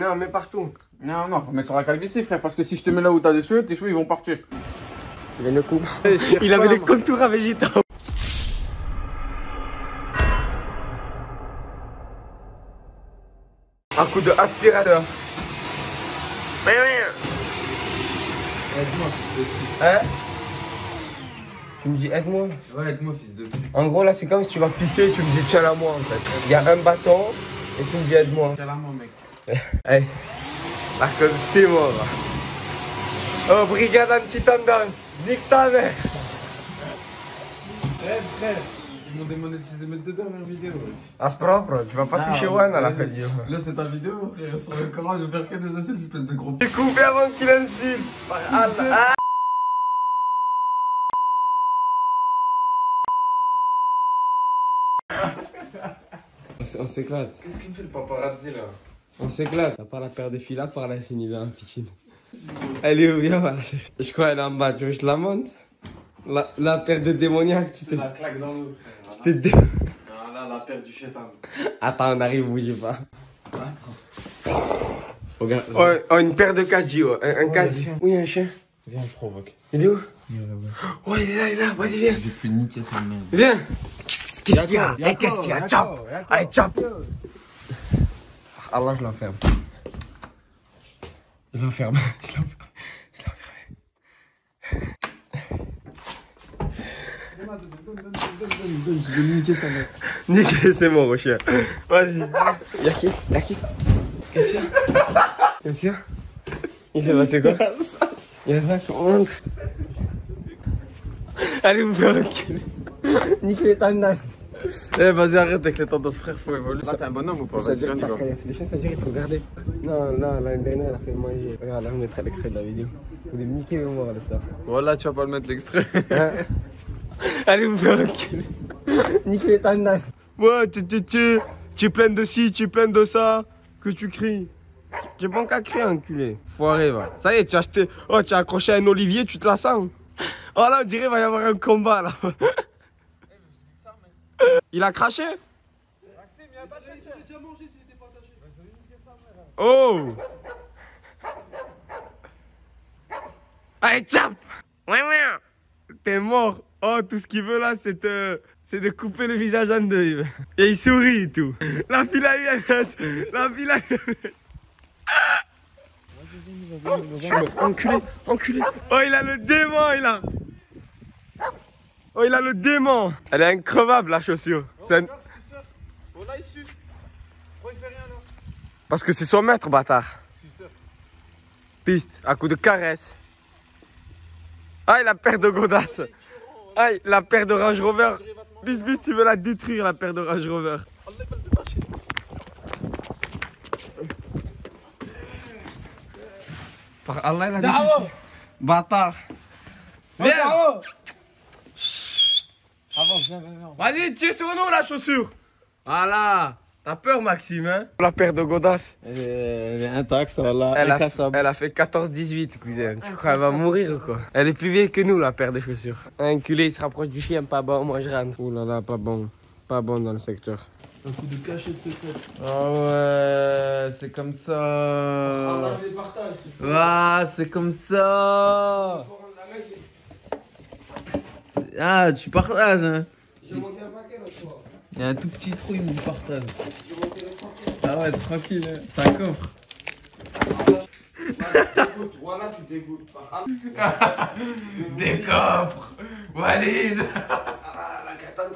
Non, mais partout. Non, non, faut mettre sur la calvitie, frère, parce que si je te mets là où t'as des cheveux, tes cheveux ils vont partir. Il vient de coupe. Il avait les contours à végétaux. Un coup de aspirateur. Oui, oui. Aide-moi, fils de Hein? Tu me dis aide-moi. Ouais, aide-moi, fils de pute. En gros, là, c'est comme si tu vas pisser et tu me dis tiens la moi en fait. Il y a un bâton et tu me dis aide-moi. Tiens la main, mec. Hey, là, comme t'es mort. Oh, brigade anti-tendance. Nique ta mère. Frère, ils m'ont démonétisé mes deux dernières vidéos. Ah, c'est propre, tu vas pas toucher One à la fin du jour. Là, c'est ta vidéo, frère. Sur le Coran, je vais faire que des insultes, espèce de gros. J'ai coupé avant qu'il insulte. Allah. On s'éclate. Qu'est-ce qu'il me fait le paparazzi là? On s'éclate. À part la paire de filles là, par là, elle finit dans la piscine. Elle est où bien, voilà. Je crois qu'elle est en bas. Tu veux que je te la monte? La paire de démoniaques, tu t'es. La claque dans l'eau. Tu t'es. Ah là, la paire du chétan. Attends, on arrive, bougez pas. Attends. Regarde. Oh, une paire de Kadji, ouais. Un Kadji. Oui, un chien. Viens, je provoque. Il est où? Il est là-bas. Oh, il est là, vas-y, viens. J'ai pu niquer sa merde. Viens. Qu'est-ce qu'il y a? Eh, qu'est-ce qu'il y a? Chop. Allez, chop. Allah, je l'enferme. Je l'enferme. Je l'enferme. Je vais niquer sa mère. Niquer, c'est mon chien. Vas-y. Y'a qui? Qu'est-ce qu'il y a? Qu'est-ce qu'il y a? Il s'est passé quoi? Il y a ça qui rentre. Allez vous faire reculer. Nique les tendances. Eh, vas-y, arrête avec les tendances, frère, faut évoluer. Là, t'es un bonhomme ou pas? Ça Vas-y, dire on y va. que les chiens, ça veut dire qu'il faut garder. Non, non, l'année dernière, elle a fait manger. Regarde, là, on mettra l'extrait de la vidéo. Vous voulez me niquer le mort de ça. Voilà, tu vas pas le mettre l'extrait. Hein? Allez vous faire reculer. Nique les tendances. Ouais, tu es plein de ci, tu es plein de ça. Que tu cries. J'ai bon qu'à crier, enculé. Foiré, va. Ça y est, tu as acheté. Oh, tu as accroché un olivier, tu te la sens. Oh là, on dirait qu'il va y avoir un combat là. Il a craché? Oh! Allez, tchap! Ouais, ouais! T'es mort. Oh, tout ce qu'il veut là, c'est de couper le visage en deux. Et il sourit et tout. La fille a eu MS. La fille a eu MS. Enculé, enculé. Oh, il a le démon, il a. Oh, il a le démon. Elle est increvable, la chaussure. C'est un... Bon, là, il suce. Pourquoi il fait rien là? Parce que c'est son maître, bâtard. Piste, à coup de caresse. Aïe, la paire de godasses. Aïe, la paire de Range Rover. Bis, bis, tu veux la détruire, la paire de Range Rover. Par Allah, il a détruit. Bâtard. Viens. Avance, viens. Vas-y, tire sur nous, la chaussure. Voilà. T'as peur, Maxime, hein? La paire de godasses. Elle est intacte, voilà. Elle a fait 14-18, cousin. Tu crois qu'elle va mourir ou quoi? Elle est plus vieille que nous, la paire de chaussures. Un culé, il se rapproche du chien, pas bon, moi je rentre. Ouh là là, pas bon. Pas bon dans le secteur. Un coup de cachet de secret. Ah ouais, c'est comme ça. les partages. Ah, c'est comme ça. Ah, tu partages, hein? J'ai monté un paquet l'autre fois. Il y a un tout petit trou, il me partage. J'ai monté le paquet. Ah ouais, tranquille, hein. C'est un coffre. Voilà, tu dégoûtes. Des coffres. Walid. Ah, la gâteau.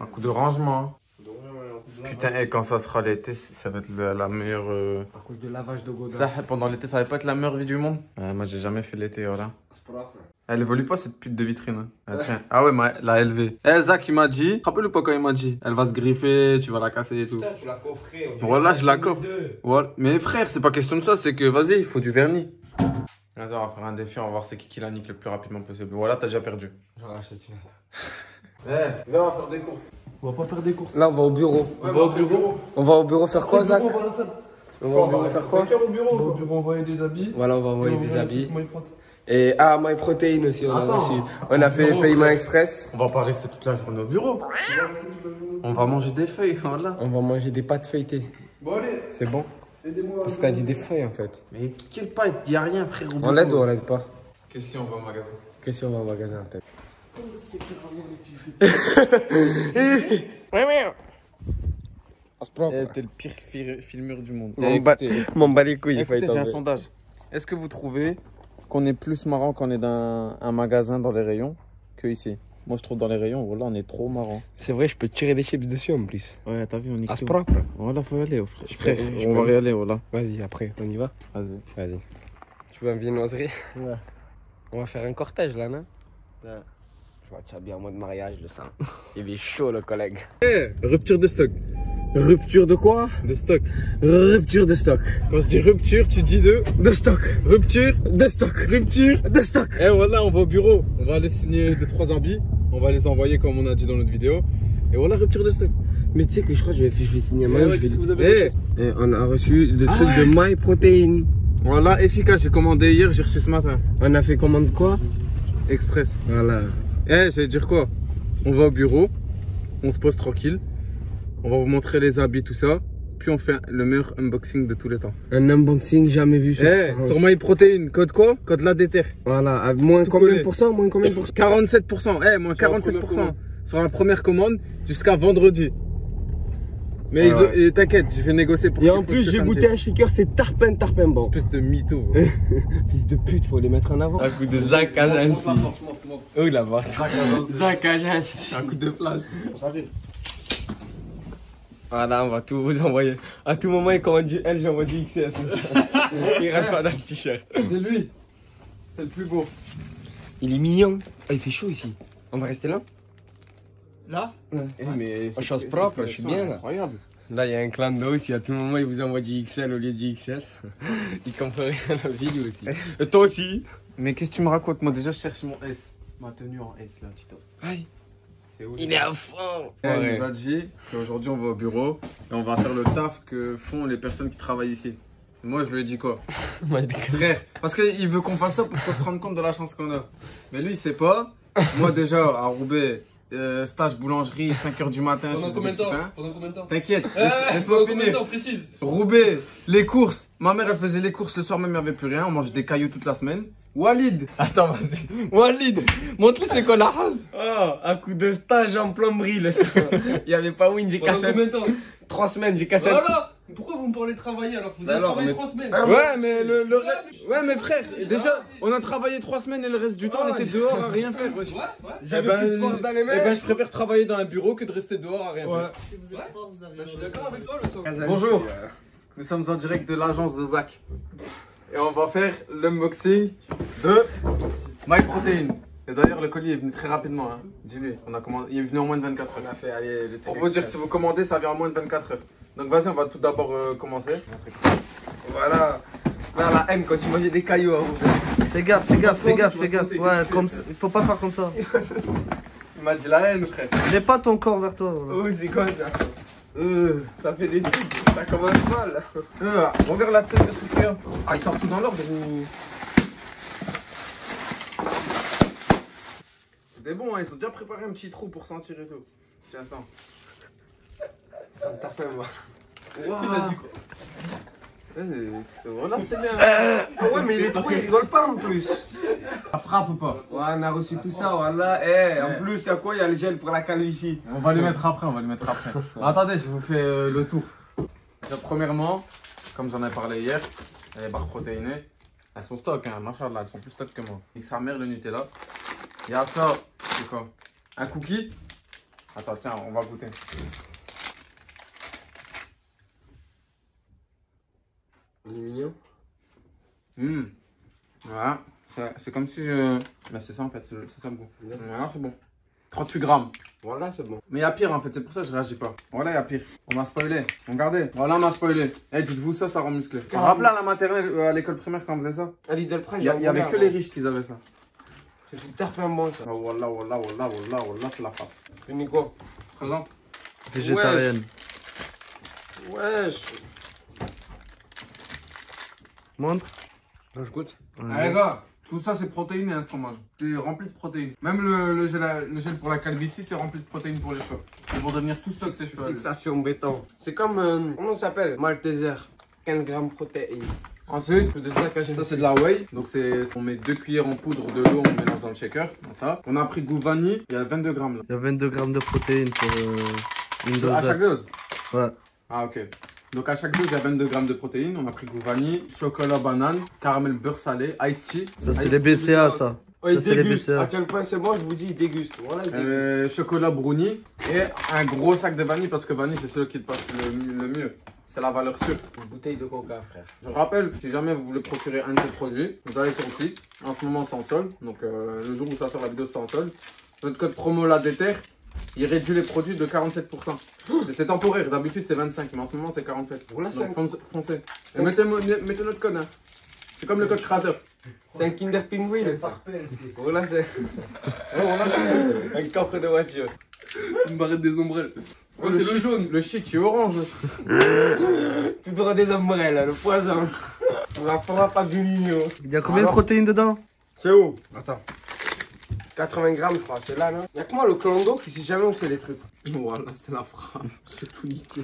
Un coup de rangement. Putain, et quand ça sera l'été, ça va être la meilleure. À cause de lavage de godasses. Ça, pendant l'été, ça va pas être la meilleure vie du monde. Moi, j'ai jamais fait l'été, voilà. C'est propre. Elle évolue pas cette pute de vitrine. Hein. Tiens. Ah ouais, mais elle l'a élevée. Eh, Zach, il m'a dit. Rappelle-le pas quand il m'a dit. Elle va se griffer, tu vas la casser et tout. Putain, tu l'as coffré. Voilà, je la coffre. Voilà. Mais frère, c'est pas question de ça, c'est que vas-y, il faut du vernis. Vas-y, on va faire un défi, on va voir c'est qui la nique le plus rapidement possible. Voilà, t'as déjà perdu. J'en rachète une. Eh, viens, on va faire des courses. On va pas faire des courses. Là, on va au bureau. Ouais, on va au bureau. On va au bureau faire quoi, Zach? On va à la salle. On va au bureau faire quoi? Au bureau. Au bureau, envoyer des habits. Voilà, on va envoyer des habits. MyProtein. Et MyProtein aussi, on a reçu. On a fait bureau, paiement frère. express. On va pas rester toute la journée au bureau. On va manger des feuilles, voilà. On va manger des pâtes feuilletées. C'est bon. Parce que t'as dit des feuilles en fait. Mais quel pas, y a rien, frère. On l'aide ou on l'aide pas? Que si on va au magasin. Que si on va au magasin peut-être. On se prend. T'es le pire filmeur du monde. M'en bat les couilles. Écoutez, j'ai un sondage. Est-ce que vous trouvez qu'on est plus marrant quand on est dans un magasin dans les rayons que ici? Moi, je trouve dans les rayons, voilà, on est trop marrant. C'est vrai, je peux tirer des chips dessus en plus. Ouais, t'as vu, on est À ce propre. Voilà, faut y aller, frère. Je On peux- va y aller, voilà. Vas-y, après, on y va? Vas-y. Vas-y. Tu veux une viennoiserie? Ouais. On va faire un cortège là, non? Ouais. Je vois, tu as bien en mode mariage, le sang. Il est chaud, le collègue. Rupture de stock. Rupture de quoi? De stock. Rupture de stock. Quand je dis rupture, tu dis De stock. rupture. De stock. Rupture. De stock. Et voilà, on va au bureau. On va aller signer 2-3 habits. On va les envoyer comme on a dit dans notre vidéo. Et voilà, rupture de stock. Mais tu sais que je crois que je vais signer un maillot. vous avez Et on a reçu le truc ouais. de My Protein. Voilà, efficace. J'ai commandé hier, j'ai reçu ce matin. On a fait commande quoi? Express. Voilà. J'allais dire quoi? On va au bureau. On se pose tranquille. On va vous montrer les habits, tout ça. Puis on fait le meilleur unboxing de tous les temps. Un unboxing jamais vu sur Sur MyProtein, code quoi? Code la déter. Voilà, à moins Tout combien collé. de pourcents? Moins combien de pourcents? 47%. Moins 47% sur la première commande jusqu'à vendredi. Mais Ah ouais. et t'inquiète, je vais négocier pour Et qu'il en faut plus, que j'ai ça me goûté dise. un shaker, c'est tarpin bon. Espèce de mytho. Fils de pute, faut les mettre en avant. Un coup de Zach Agency. Oh là-bas. Zach Agency. Un coup de flash. J'arrive. Voilà, on va tout vous envoyer. À tout moment, il commande du L, j'envoie du XS. Il reste pas dans le t-shirt. C'est lui. C'est le plus beau. Il est mignon. Ah, il fait chaud ici. On va rester là? Là? Mais Oh, chose propre, je suis bien là. Incroyable. Là, il y a un clan d'eau. Si à tout moment, il vous envoie du XL au lieu du XS, il comprend rien à la vidéo aussi. Et toi aussi. Mais qu'est-ce que tu me racontes? Moi déjà je cherche mon S. Ma tenue en S là, Tito. Aïe. C'est où? Il est à fond. Il nous a dit qu'aujourd'hui on va au bureau et on va faire le taf que font les personnes qui travaillent ici. Moi je lui ai dit quoi? Moi, je déconne. Frère, parce qu'il veut qu'on fasse ça pour qu'on se rende compte de la chance qu'on a. Mais lui il sait pas. Moi déjà à Roubaix, stage boulangerie, 5h du matin. Pendant je combien de faisais des temps? petits pains. Pendant combien de temps? T'inquiète, Pendant laisse-moi combien de finir. temps, précise? Roubaix, les courses. Ma mère elle faisait les courses le soir même, il n'y avait plus rien. On mangeait des cailloux toute la semaine. Walid. Attends, vas-y. Walid, montre-lui c'est quoi la race. Oh, un coup de stage en plomberie, le soir. Il n'y avait pas win, j'ai Pendant cassé combien de temps? 3 semaines, j'ai cassé Voilà! Pourquoi vous me parlez de travailler alors que vous avez Alors, travaillé mais- 3 semaines? Ouais, mais le reste. Ouais, mais frère, déjà, on a travaillé 3 semaines et le reste du temps, on était dehors à rien faire. wesh. Ouais, ouais. J'avais plus de force dans les mains. Eh ben, je préfère travailler dans un bureau que de rester dehors à rien faire. Si vous êtes fort, vous arrivez. Je suis d'accord avec toi, le sang. Bonjour. Nous sommes en direct de l'agence de Zach. Et on va faire l'unboxing de MyProtein. Et d'ailleurs, le colis est venu très rapidement. Hein. Dis-lui, on a commandé. Il est venu en moins de 24 heures. On a fait aller le Pour vous dire, si vous commandez, ça vient en moins de 24 heures. Donc vas-y, on va tout d'abord commencer. Voilà. Là, la haine quand tu mangeais des cailloux. Hein. Fais gaffe. Ouais, comme ça, il faut pas faire comme ça. Il m'a dit la haine, frère. J'ai pas ton corps vers toi. Voilà. Oh, c'est quoi ça? Ça fait des trucs, ça commence mal. Regarde la tête de Soufiane. Ah, il sort tout dans l'ordre ou... C'était bon, hein, ils ont déjà préparé un petit trou pour sentir et tout. Tiens, sens. Ça me tape moi. Waouh. Voilà, c'est bien. Ah ouais, mais il est trop, il rigole pas en plus. Ça frappe ou pas? Ouais, on a reçu tout ça, voilà. En plus, il y a quoi? Il y a le gel pour la calvitie. On va les mettre après, Attendez, je vous fais le tour. Déjà, premièrement, comme j'en ai parlé hier, les barres protéinées, elles sont stock, hein, machallah, elles sont plus stock que moi. Et sa mère, le Nutella. Il y a ça, c'est quoi? Un cookie. Attends, tiens, on va goûter. Il est mignon. Voilà, c'est comme si je... Bah c'est ça en fait, c'est ça le goût. Voilà, c'est bon. 38 grammes. Voilà, c'est bon. Mais il y a pire en fait, c'est pour ça que je réagis pas. Voilà, il y a pire. On m'a spoilé. Regardez. Voilà, on m'a spoilé. Eh, dites-vous ça, ça rend musclé. Vous vous rappelez à la maternelle, à l'école primaire quand on faisait ça? À Lidl Prime, Il y avait que les riches qui avaient ça. C'est du tarpin bon ça. Oh, voilà, c'est la frappe. C'est Nico. Présent. Végétarienne. Wesh. Montre. Je goûte. Allez, gars. Tout ça, c'est protéiné, hein, ce qu'on mange. C'est rempli de protéines. Même le gel pour la calvitie, c'est rempli de protéines pour les cheveux. Ils vont devenir tout stock, ces cheveux. Fixation béton. C'est comme, comment ça s'appelle? Malteser. 15 grammes de protéines. Ensuite, Ça, c'est de la whey. Donc, on met 2 cuillères en poudre de l'eau, on mélange dans le shaker. Comme ça. On a pris goût vanille, il y a 22 grammes là. Il y a 22 grammes de protéines pour une dose. À chaque dose? Ouais. Ah, ok. Donc, à chaque dose, il y a 22 grammes de protéines. On a pris goût vanille, chocolat, banane, caramel, beurre salé, iced tea. Ça, c'est les BCA, ça. Ouais, Ça, c'est les déguste. BCA. À quel point c'est bon, je vous dis, il déguste. Voilà, il déguste. Chocolat brownie et un gros sac de vanille parce que vanille, c'est celui qui te passe le mieux. C'est la valeur sûre. Une bouteille de coca, frère. Je rappelle, si jamais vous voulez procurer un de ces produits, vous allez sur le site. En ce moment, c'est en solde. Donc, le jour où ça sort la vidéo, c'est en solde. Notre code promo LADETER, il réduit les produits de 47%. C'est temporaire. D'habitude, c'est 25, mais en ce moment, c'est 47. Voilà, donc, foncez. Et mettez notre code. Hein. C'est comme le code créateur. C'est un Kinder Pinguin, ça. Voilà, c'est. Un coffre de voiture. Une barrette des ombrelles. Oh, le shit jaune. Le shit, il est orange. Tu devras des ombrelles, le poison. On va faire pas du ligno. Il y a combien de protéines dedans? C'est où? Attends. 80 grammes, je crois, c'est là, non? Y'a que moi, le clondo, qui sait jamais où c'est les trucs. Voilà, c'est la phrase. C'est tout niqué.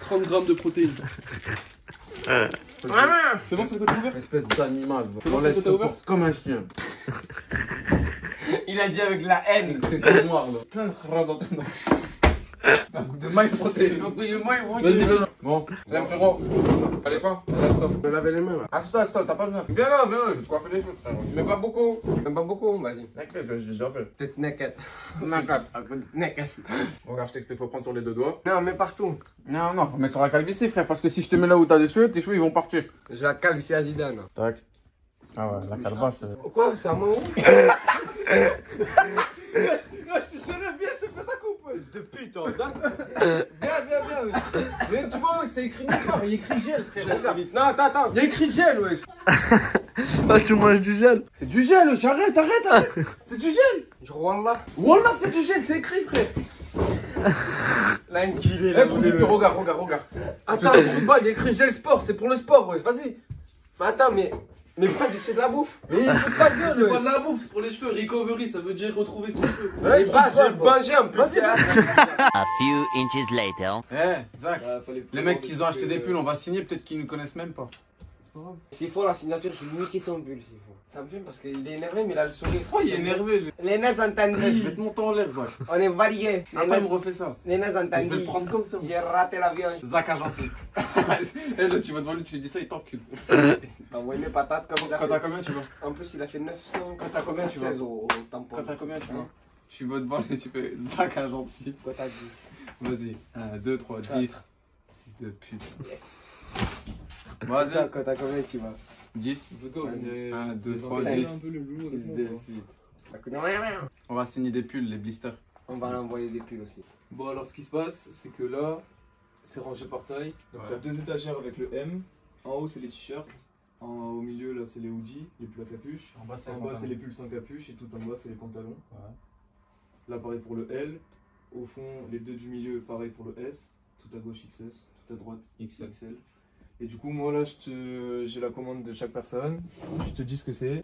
30 grammes de protéines. C'est bon, c'est le côté ouvert? Espèce d'animal. Comment On ça, laisse côté te ouvert? porter comme un chien. Il a dit avec la haine. T'es tout noir là. Plein de frères dans tes dents. Un goût de maille protéine. Vas-y, vas-y. Bon, c'est frérot. Allez quoi? Stop. Me laver les mains, là. Assis-toi, t'as pas besoin. Viens là, je vais te coiffer les cheveux frérot. Mais pas beaucoup. Même pas beaucoup, vas-y. T'inquiète, je l'ai déjà fait. Peut-être naked. Naked. Regarde, je t'explique, faut prendre sur les deux doigts. Non, mais partout. Non, faut mettre sur la calvitie frère, parce que si je te mets là où t'as des cheveux, tes cheveux ils vont partir. J'ai la calme ici à Zidane. Tac. Ah ouais, la calebasse. Quoi? C'est à moi? De pute, hein. Viens. Mais tu vois, c'est écrit nulle part, il y a écrit gel frère. Regarde. Non, attends. Il y a écrit gel, wesh. Ah, tu manges du gel? C'est du gel, wesh, arrête. C'est du gel. Je Wallah. Wallah, c'est du gel, c'est écrit frère. L'enculé, Eh, là. regarde. Attends, Il y a écrit gel sport, c'est pour le sport, wesh, vas-y. mais attends, mais pourquoi tu dis que c'est de la bouffe? Mais il se fout pas de gueule, C'est pas wesh. de la bouffe, c'est pour les cheveux. Recovery, ça veut dire retrouver ses cheveux. Ouais, Et bah, j'ai mangé en plus. Vas-y, A few inches later. Eh, Zach, Ah, fallait les mecs qui ont acheté des pulls, on va signer, peut-être qu'ils nous connaissent même pas. S'il faut la signature, je vais niquer son pull s'il faut. Ça me fait parce qu'il est énervé, mais il a le sourire. Oh, il est énervé, lui. Les nazes entendent. Eh, je vais te monter en l'air, Zach. On est variés. Attends, il me refait ça. Les nazes Je vais entendent. le prendre comme ça. J'ai raté l'avion. Zach agencé. Eh, là, tu vas devant lui, tu lui dis ça, il t'encule. T'as envoyé mes patates comme Quand t'as combien, tu vas? En plus, il a fait 900. Quand t'as combien, tu vas? 16 au tampon. Quand t'as combien, tu vas? Hein? Tu vas devant lui, tu fais Zach agencé. Quoi, t'as 10? Vas-y. 1, 2, 3, 10. 10 de pute. Vas-y. Vas-y. Quand t'as combien, tu vas? 10. Let's go. Vas-y. 1, 2, 3, cinq. 10. Un peu le lourd. Fils de pute. Ça coûte rien. On va signer des pulls, les blisters. On va l'envoyer des pulls aussi. Bon, alors ce qui se passe, c'est que là, c'est rangé par taille. Donc Ouais. t'as 2 étagères avec le M. En haut, c'est les t-shirts. Au milieu, là, c'est les hoodies, les pulls à capuche. En bas, c'est En bas, c'est les pulls sans capuche. Et tout en bas, c'est les pantalons. Ouais. Là, pareil pour le L. Au fond, les deux du milieu, pareil pour le S. Tout à gauche, XS. Tout à droite, XL. XL. Et du coup, moi, là, j'ai la commande de chaque personne. Je te dis ce que c'est.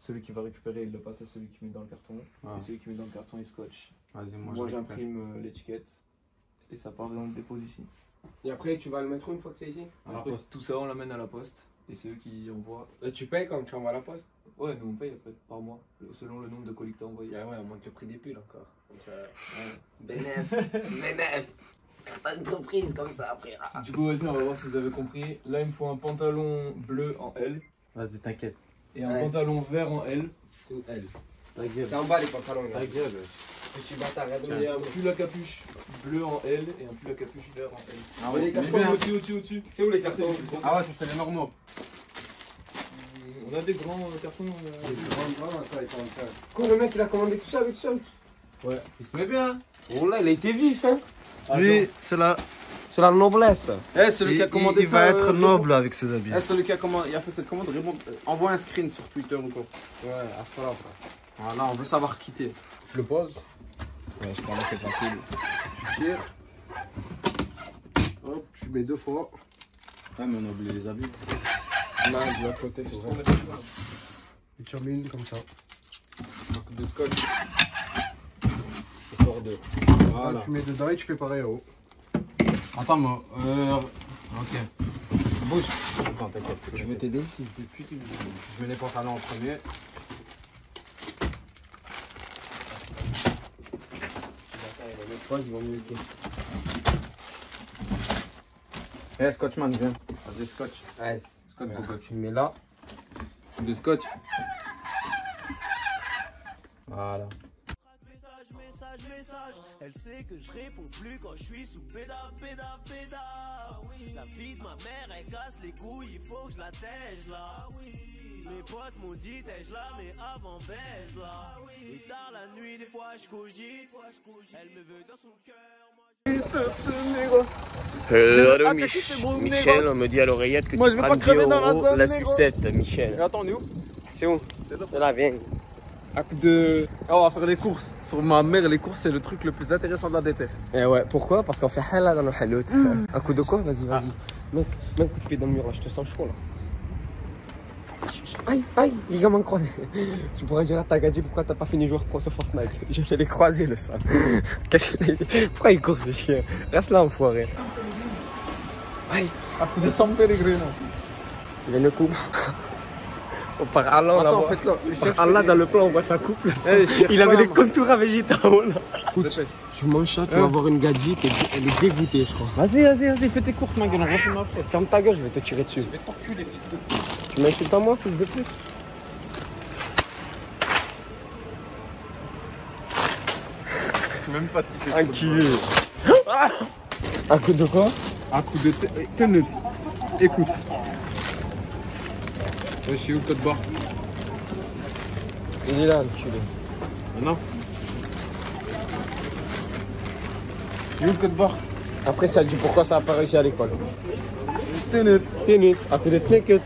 Celui qui va récupérer, il le passe à celui qui met dans le carton. Ouais. Et celui qui met dans le carton, il scotche. Vas-y, Moi, je récupère. j'imprime l'étiquette. Et ça part dans le dépose ici. Et après, tu vas le mettre où une fois que c'est ici? À la Après, poste. tout ça, on l'amène à la poste. Et c'est eux qui envoient. Et tu payes quand tu envoies à la poste? Ouais, nous on paye après, par mois. Selon le nombre de colis que t'as envoyé. Ah ouais, on monte le prix des pulls encore. Comme ça. Bénéf. Pas d'entreprise comme ça après. Du coup, vas-y, on va voir si vous avez compris. Là, il me faut un pantalon bleu en L. Vas-y, t'inquiète. Et un Ouais. pantalon vert en L. C'est où elle? Ta gueule. C'est en bas les pantalons. là. Ta gueule. Petit bâtard, regarde. Et un pull à capuche bleu en L et un pull à capuche vert en L. Ah ouais, ouais, c'est c'est bien. bien. Au-dessus. C'est où les Ça, c'est cartons? les plus Ah ouais, ça c'est les normaux. On a des grands cartons. Quoi, le mec il a commandé tout ça avec ça? Il se met bien. Oh là, il a été vif, hein. Lui, c'est la. C'est la noblesse. Eh, celui qui a commandé il ça. va être noble avec ses habits. Eh, celui qui a commandé, il a fait cette commande, envoie un screen sur Twitter ou quoi. Ouais, à ce là. Voilà, on veut savoir quitter. Je le pose. Ouais, je pense que c'est facile. Tu tires. Hop, tu mets 2 fois. Ah, mais on a oublié les habits. Là, de l'autre côté, c'est vrai. Et tu en mets une comme ça. Un coup de scotch. Histoire de. Voilà. Là, tu mets dedans et tu fais pareil en haut. Attends, moi. Ok. Bouge. Attends, t'inquiète. Je vais t'aider, fils de pute. Je mets les pantalons en premier. Les trois, ils vont mieux. Eh, Scotchman, viens. Vas-y, scotch. Ouais, Scotch, beau gosse. tu le mets là. De scotch. Voilà. Elle sait que je réponds plus quand je suis sous pédale. La vie de ma mère, elle casse les couilles, il faut que je la tège là. Mes potes m'ont dit tège là, mais avant baise là. Et tard la nuit, des fois je cogite. Elle me veut dans son cœur. Michel, on me dit à l'oreillette que tu prends 10 € la sucette, Michel. Mais attends, on est où? C'est où? C'est là, viens. À coup de. Ah, on va faire les courses. Sur ma mère, les courses, c'est le truc le plus intéressant de la déterre. Eh ouais, pourquoi? Parce qu'on fait halal dans nos haloutes. Un coup de quoi? Vas-y, vas-y. Mec, même coup de pied dans le mur là, je te sens chaud là. Aïe, aïe, les gamins croisés. Tu pourrais dire à ta gadget pourquoi t'as pas fini joueur pro sur Fortnite. J'ai fait les croisés le sang. Qu'est-ce qu'il a dit? Pourquoi il court ce chien? Reste là, enfoiré. Aïe, À coup de San Pellegrino. il y a une coupe. Par Allah, Attends, là, faites-le. par Allah, dans le plan, on voit sa coupe. Il avait les contours à végétaux là. Écoute, tu manges ça, tu vas avoir une gadget et elle est dégoûtée, je crois. Vas-y, fais tes courses, ma gueule, on va filmer après. Ferme ta gueule, je vais te tirer dessus. Je vais t'enculer, fils de pute. Tu m'insultes pas moi, fils de pute? Même pas de Enculé. Un coup de quoi? Un coup de tenue. Écoute. Je suis où le code barre? Il est là, enculé. Non. Où le code barre? Après, ça dit pourquoi ça a pas réussi à l'école. Tenue. Tenue, à coup de tnicket.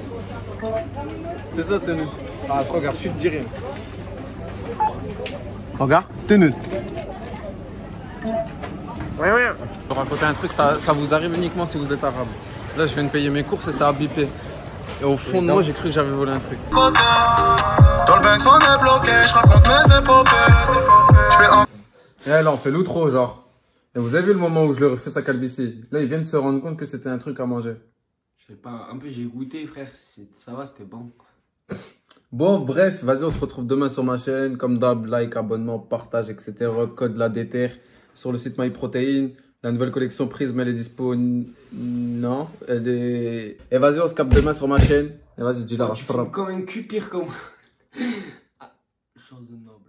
C'est ça, tenue. Ah, regarde, je te dis rien. Regarde, tenue. Je vais vous raconter un truc, ça vous arrive uniquement si vous êtes arabe. Là, je viens de payer mes courses et ça a bipé. Et au fond de moi, j'ai cru que j'avais volé un truc. Dans le bank, on est bloqué, je raconte mes épopées. Et là, on fait l'outro, genre. Et vous avez vu le moment où je leur ai fait sa calvitie? Là, ils viennent de se rendre compte que c'était un truc à manger. Je sais pas, un peu j'ai goûté, frère. Ça va, c'était bon. Bon, bref, vas-y, on se retrouve demain sur ma chaîne. Comme d'hab, like, abonnement, partage, etc. Code la déterre sur le site MyProtein. La nouvelle collection Prism, elle est dispo. Non. Et vas-y, on se capte demain sur ma chaîne. Et vas-y, dis-la. Tu fais comme un cul pire comme. Ah, chose de noble.